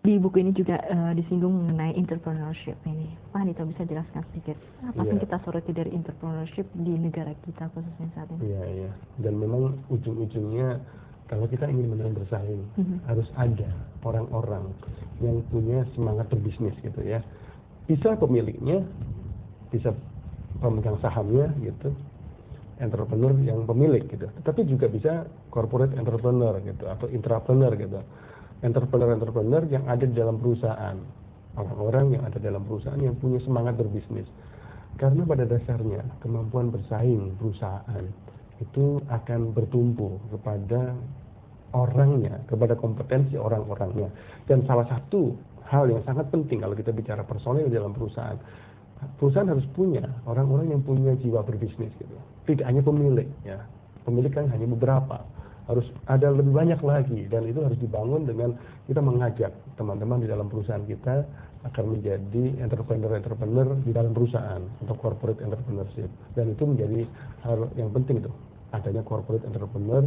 Di buku ini juga disinggung mengenai entrepreneurship ini. Pak Anito bisa jelaskan sedikit apa yang kita soroti dari entrepreneurship di negara kita khususnya saat ini? Iya. Dan memang ujung-ujungnya kalau kita ingin benar bersaing, harus ada orang-orang yang punya semangat berbisnis gitu ya. Bisa pemiliknya, bisa pemegang sahamnya gitu, entrepreneur yang pemilik gitu. Tetapi juga bisa corporate entrepreneur gitu atau intrapreneur gitu. Entrepreneur yang ada di dalam perusahaan, orang-orang yang ada dalam perusahaan yang punya semangat berbisnis. Karena pada dasarnya kemampuan bersaing perusahaan itu akan bertumpu kepada orangnya, kepada kompetensi orang-orangnya. Dan salah satu hal yang sangat penting kalau kita bicara personil dalam perusahaan harus punya orang-orang yang punya jiwa berbisnis gitu. Tidak hanya pemilik ya. Pemilik kan hanya beberapa. Harus ada lebih banyak lagi, dan itu harus dibangun dengan kita mengajak teman-teman di dalam perusahaan kita akan menjadi entrepreneur di dalam perusahaan atau corporate entrepreneurship. Dan itu menjadi hal yang penting itu, adanya corporate entrepreneur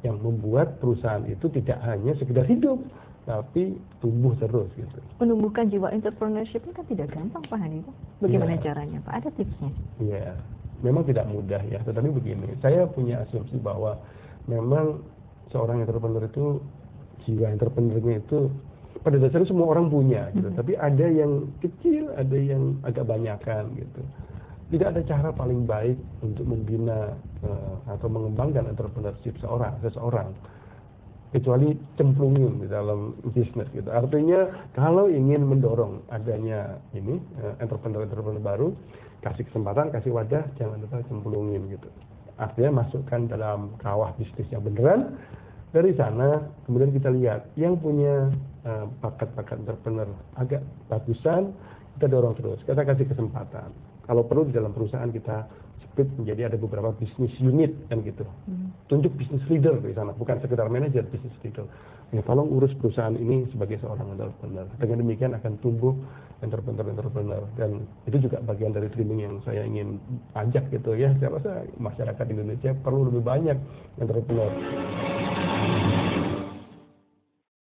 yang membuat perusahaan itu tidak hanya sekedar hidup tapi tumbuh terus gitu. Menumbuhkan jiwa entrepreneurship itu kan tidak gampang Pak Hanito. Bagaimana caranya Pak? Ada tipsnya? Iya, memang tidak mudah ya, tetapi begini, saya punya asumsi bahwa memang seorang entrepreneur itu, jiwa entrepreneurnya itu pada dasarnya semua orang punya gitu. Tapi ada yang kecil, ada yang agak banyakan gitu. Tidak ada cara paling baik untuk membina atau mengembangkan entrepreneurship seseorang kecuali cemplungin di dalam bisnis gitu. Artinya kalau ingin mendorong adanya ini entrepreneur baru, kasih kesempatan, kasih wadah, jangan lupa cemplungin gitu. Artinya masukkan dalam kawah bisnis yang beneran. Dari sana kemudian kita lihat yang punya bakat-bakat entrepreneur agak bagusan, kita dorong terus, kita kasih kesempatan. Kalau perlu di dalam perusahaan kita split menjadi ada beberapa bisnis unit kan gitu. Tunjuk bisnis leader di sana, bukan sekedar manajer, bisnis leader. Ya, tolong urus perusahaan ini sebagai seorang entrepreneur. Dengan demikian akan tumbuh entrepreneur, dan itu juga bagian dari training yang saya ingin ajak gitu ya. Saya rasa masyarakat Indonesia perlu lebih banyak entrepreneur.